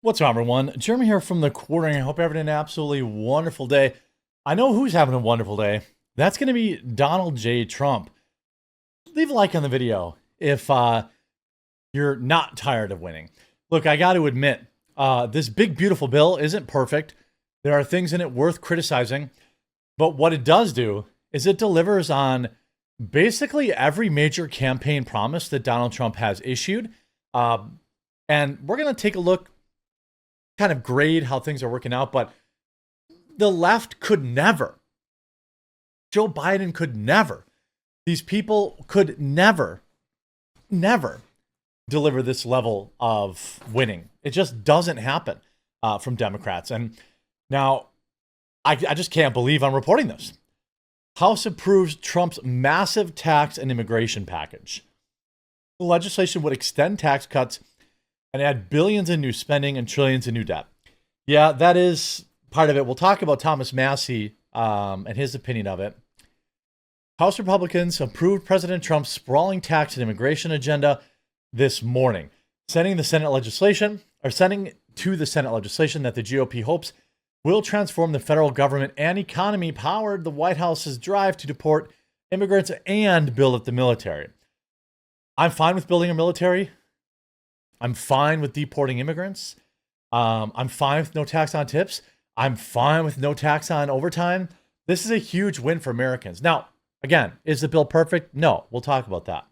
What's up, everyone? Jeremy here from the Quartering. I hope you're having an absolutely wonderful day. I know who's having a wonderful day. That's going to be Donald J. Trump. Leave a like on the video if you're not tired of winning. Look, I got to admit, this big, beautiful bill isn't perfect. There are things in it worth criticizing. But what it does do is it delivers on basically every major campaign promise that Donald Trump has issued. And we're going to take a look, kind of grade how things are working out, but the left could never, Joe Biden could never, these people could never deliver this level of winning. It just doesn't happen from Democrats. And now I just can't believe I'm reporting this. House approves Trump's massive tax and immigration package. The legislation would extend tax cuts and add billions in new spending and trillions in new debt. Yeah, that is part of it. We'll talk about Thomas Massie and his opinion of it. House Republicans approved President Trump's sprawling tax and immigration agenda this morning, sending to the Senate legislation that the GOP hopes will transform the federal government and economy, powered the White House's drive to deport immigrants and build up the military. I'm fine with building a military. I'm fine with deporting immigrants. I'm fine with no tax on tips. I'm fine with no tax on overtime. This is a huge win for Americans. Now, again, is the bill perfect? No, we'll talk about that.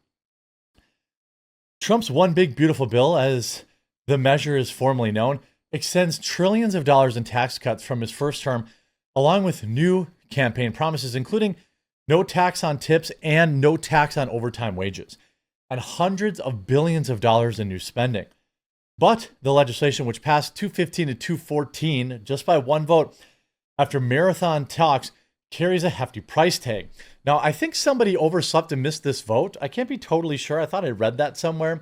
Trump's one big beautiful bill, as the measure is formally known, extends trillions of dollars in tax cuts from his first term, along with new campaign promises, including no tax on tips and no tax on overtime wages, and hundreds of billions of dollars in new spending. But the legislation, which passed 215 to 214 just by one vote after marathon talks, carries a hefty price tag. Now, I think somebody overslept and missed this vote. I can't be totally sure. I thought I read that somewhere.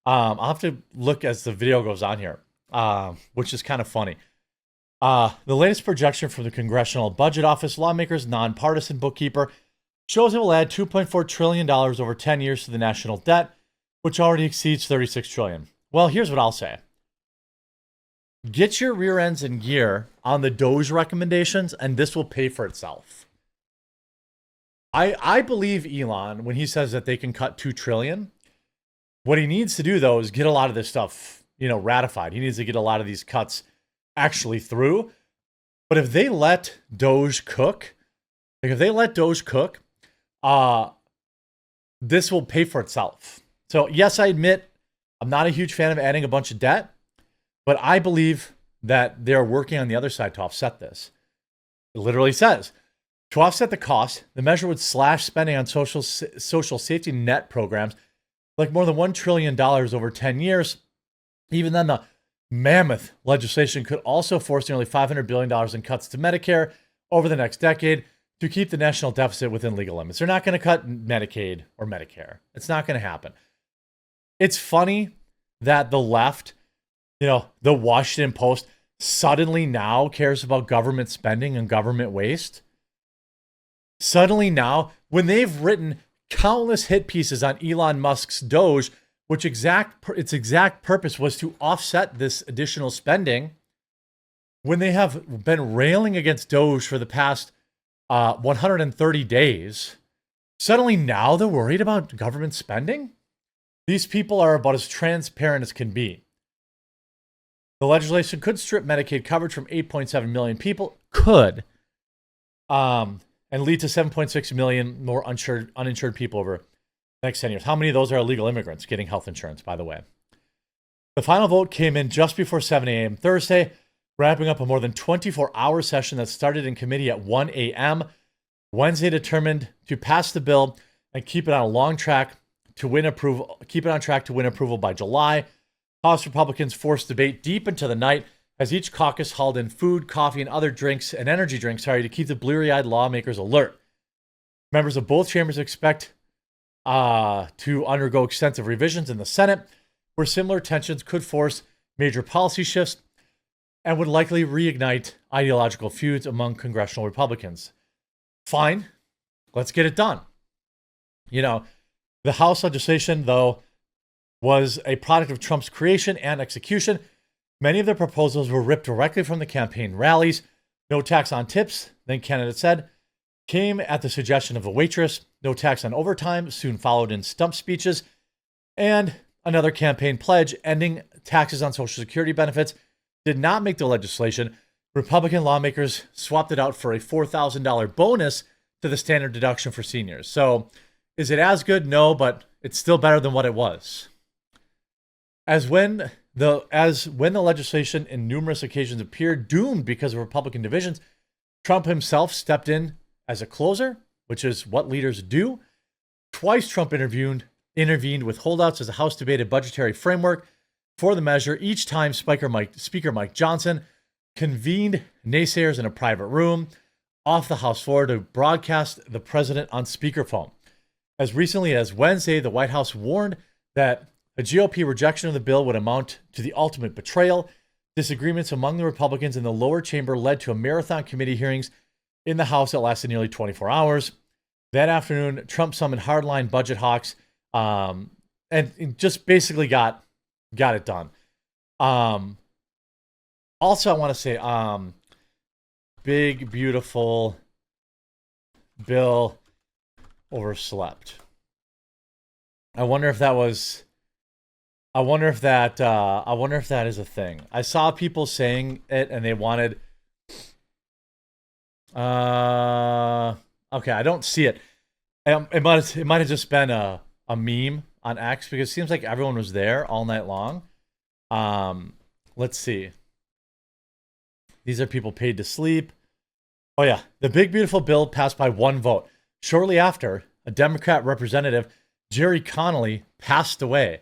I'll have to look as the video goes on here, which is kind of funny. The latest projection from the Congressional Budget Office, lawmakers' nonpartisan bookkeeper, shows it will add $2.4 trillion over 10 years to the national debt, which already exceeds $36 trillion. Well, here's what I'll say. Get your rear ends in gear on the DOGE recommendations, and this will pay for itself. I believe Elon when he says that they can cut $2 trillion. What he needs to do, though, is get a lot of this stuff, ratified. He needs to get a lot of these cuts actually through. But if they let DOGE cook, this will pay for itself. So yes, I admit I'm not a huge fan of adding a bunch of debt, but I believe that they're working on the other side to offset this. It literally says, to offset the cost, the measure would slash spending on social safety net programs like more than $1 trillion over 10 years. Even then, the mammoth legislation could also force nearly $500 billion in cuts to Medicare over the next decade to keep the national deficit within legal limits. They're not going to cut Medicaid or Medicare. It's not going to happen. It's funny that the left, the Washington Post, suddenly now cares about government spending and government waste. Suddenly now, when they've written countless hit pieces on Elon Musk's Doge, which its exact purpose was to offset this additional spending, when they have been railing against Doge for the past 130 days, suddenly now they're worried about government spending? These people are about as transparent as can be. The legislation could strip Medicaid coverage from 8.7 million people, and lead to 7.6 million more uninsured people over the next 10 years. How many of those are illegal immigrants getting health insurance, by the way? The final vote came in just before 7 a.m. Thursday, wrapping up a more than 24-hour session that started in committee at 1 a.m. Wednesday, determined to pass the bill and keep it on track to win approval by July. House Republicans forced debate deep into the night as each caucus hauled in food, coffee, and other energy drinks, to keep the bleary-eyed lawmakers alert. Members of both chambers expect to undergo extensive revisions in the Senate, where similar tensions could force major policy shifts and would likely reignite ideological feuds among congressional Republicans. Fine, let's get it done. The House legislation, though, was a product of Trump's creation and execution, Many of the proposals were ripped directly from the campaign rallies. No tax on tips, then candidate said, came at the suggestion of a waitress. No tax on overtime soon followed in stump speeches. And another campaign pledge, ending taxes on Social Security benefits, did not make the legislation. Republican lawmakers swapped it out for a $4,000 bonus to the standard deduction for seniors. So is it as good? No, but it's still better than what it was. As when the legislation in numerous occasions appeared doomed because of Republican divisions, Trump himself stepped in as a closer, which is what leaders do. Twice Trump intervened with holdouts as the House debated budgetary framework for the measure. Each time Speaker Mike Johnson convened naysayers in a private room off the House floor to broadcast the president on speakerphone. As recently as Wednesday, the White House warned that a GOP rejection of the bill would amount to the ultimate betrayal. Disagreements among the Republicans in the lower chamber led to a marathon committee hearings in the House that lasted nearly 24 hours. That afternoon, Trump summoned hardline budget hawks and just basically got it done. Also, I want to say, big, beautiful bill overslept. I wonder if that is a thing. I saw people saying it and they wanted, okay, I don't see it. It might have just been a meme on X because it seems like everyone was there all night long. Let's see. These are people paid to sleep. Oh yeah, the big beautiful bill passed by one vote. Shortly after, a Democrat representative, Jerry Connolly, passed away.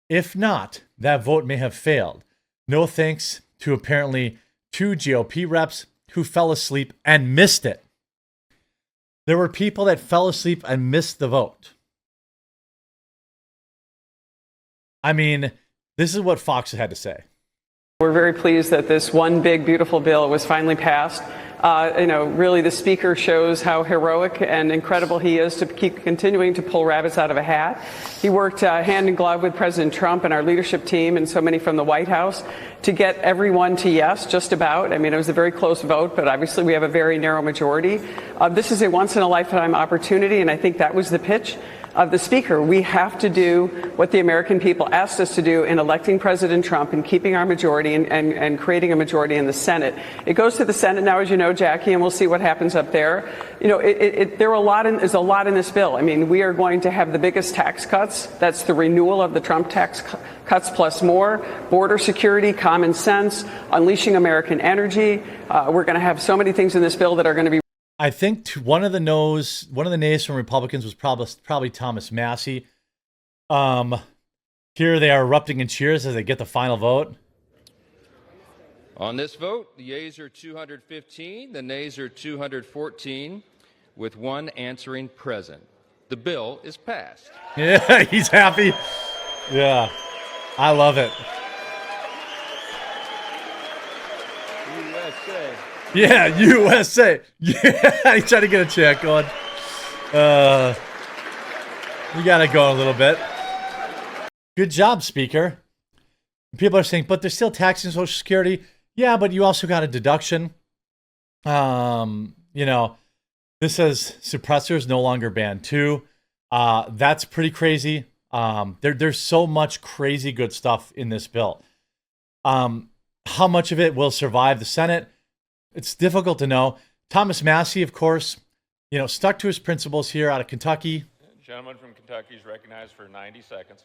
If not, that vote may have failed. No thanks to apparently 2 GOP reps who fell asleep and missed it. There were people that fell asleep and missed the vote. I mean, this is what Fox had to say. We're very pleased that this one big, beautiful bill was finally passed. Really the speaker shows how heroic and incredible he is to keep continuing to pull rabbits out of a hat. He worked hand in glove with President Trump and our leadership team and so many from the White House to get everyone to yes, just about. I mean, it was a very close vote, but obviously we have a very narrow majority. This is a once-in-a-lifetime opportunity, and I think that was the pitch of the speaker. We have to do what the American people asked us to do in electing President Trump and keeping our majority and creating a majority in the Senate. It goes to the Senate now, as you know, Jackie, and we'll see what happens up there. You know, there's a lot in this bill. I mean, we are going to have the biggest tax cuts. That's the renewal of the Trump tax cuts plus more, border security, common sense, unleashing American energy. We're going to have so many things in this bill that are going to be. I think one of the nays from Republicans was probably Thomas Massey. Here they are erupting in cheers as they get the final vote. On this vote, the yeas are 215, the nays are 214, with one answering present. The bill is passed. Yeah, he's happy. Yeah, I love it. USA. Yeah, USA. Yeah, he's trying to get a check on. You got to go a little bit. Good job, Speaker. People are saying, but they're still taxing Social Security. Yeah, but you also got a deduction. This says suppressors no longer banned too. That's pretty crazy. There's so much crazy good stuff in this bill. How much of it will survive the Senate? It's difficult to know. Thomas Massey, of course, stuck to his principles here out of Kentucky. Gentleman from Kentucky is recognized for 90 seconds.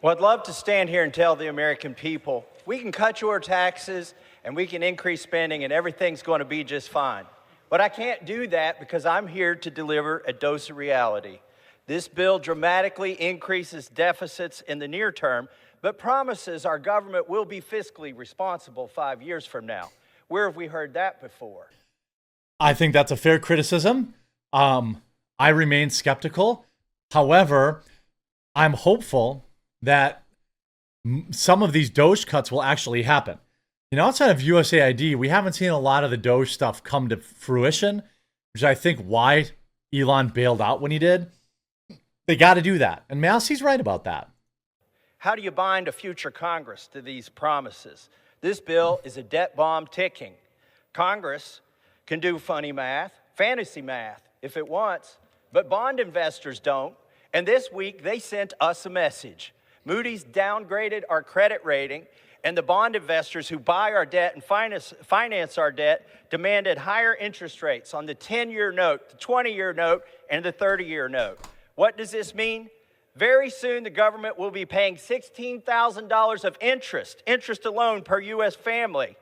Well, I'd love to stand here and tell the American people, we can cut your taxes and we can increase spending and everything's going to be just fine. But I can't do that because I'm here to deliver a dose of reality. This bill dramatically increases deficits in the near term, but promises our government will be fiscally responsible 5 years from now. Where have we heard that before? I think that's a fair criticism. I remain skeptical. However, I'm hopeful that some of these DOGE cuts will actually happen. Outside of USAID, we haven't seen a lot of the DOGE stuff come to fruition, which I think why Elon bailed out when he did. They got to do that. And Massey's right about that. How do you bind a future Congress to these promises? This bill is a debt bomb ticking. Congress can do funny math, fantasy math, if it wants, but bond investors don't. And this week, they sent us a message. Moody's downgraded our credit rating, and the bond investors who buy our debt and finance our debt demanded higher interest rates on the 10-year note, the 20-year note, and the 30-year note. What does this mean? Very soon, the government will be paying $16,000 of interest alone per U.S. family.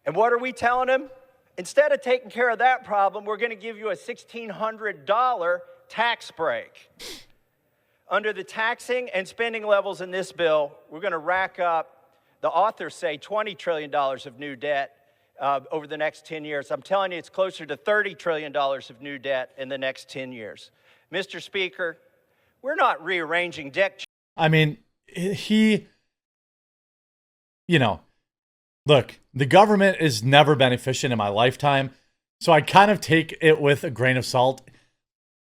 And what are we telling them? Instead of taking care of that problem, we're going to give you a $1,600 tax break. Under the taxing and spending levels in this bill, we're going to rack up, the authors say, $20 trillion of new debt over the next 10 years. I'm telling you, it's closer to $30 trillion of new debt in the next 10 years. Mr. Speaker, we're not rearranging debt. I mean, look, the government has never been efficient in my lifetime, so I kind of take it with a grain of salt.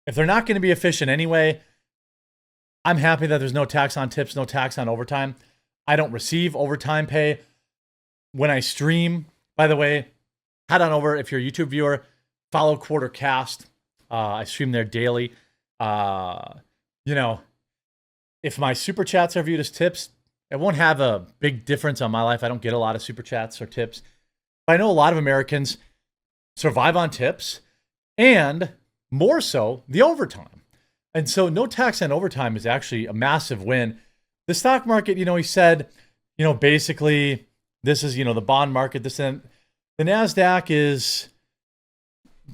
If they're not going to be efficient anyway, I'm happy that there's no tax on tips, no tax on overtime. I don't receive overtime pay when I stream. By the way, head on over, if you're a YouTube viewer, follow Quartercast. I stream there daily. If my super chats are viewed as tips, it won't have a big difference on my life. I don't get a lot of super chats or tips. But I know a lot of Americans survive on tips and more so the overtime. And so no tax on overtime is actually a massive win. The stock market, he said, basically this is, the bond market, this and the NASDAQ is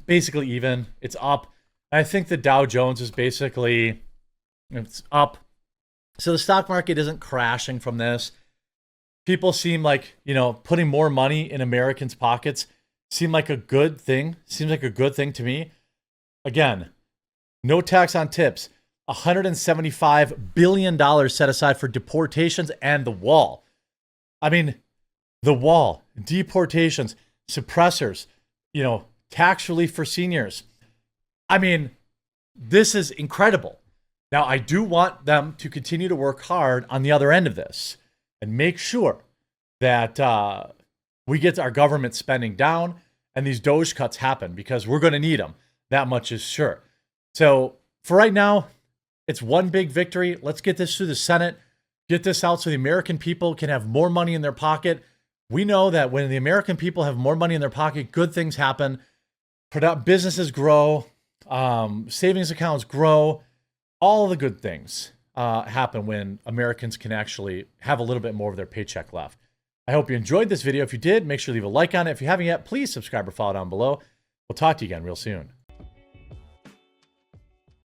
basically even. It's up. I think the Dow Jones is basically, it's up. So the stock market isn't crashing from this. People seem like, putting more money in Americans' pockets seems like a good thing to me. Again, no tax on tips, $175 billion set aside for deportations and the wall. I mean, the wall, deportations, suppressors, tax relief for seniors. I mean, this is incredible. Now, I do want them to continue to work hard on the other end of this and make sure that we get our government spending down and these DOGE cuts happen, because we're going to need them. That much is sure. So for right now, it's one big victory. Let's get this through the Senate, get this out so the American people can have more money in their pocket. We know that when the American people have more money in their pocket, good things happen. Businesses grow, savings accounts grow. All the good things happen when Americans can actually have a little bit more of their paycheck left. I hope you enjoyed this video. If you did, make sure to leave a like on it. If you haven't yet, please subscribe or follow down below. We'll talk to you again real soon.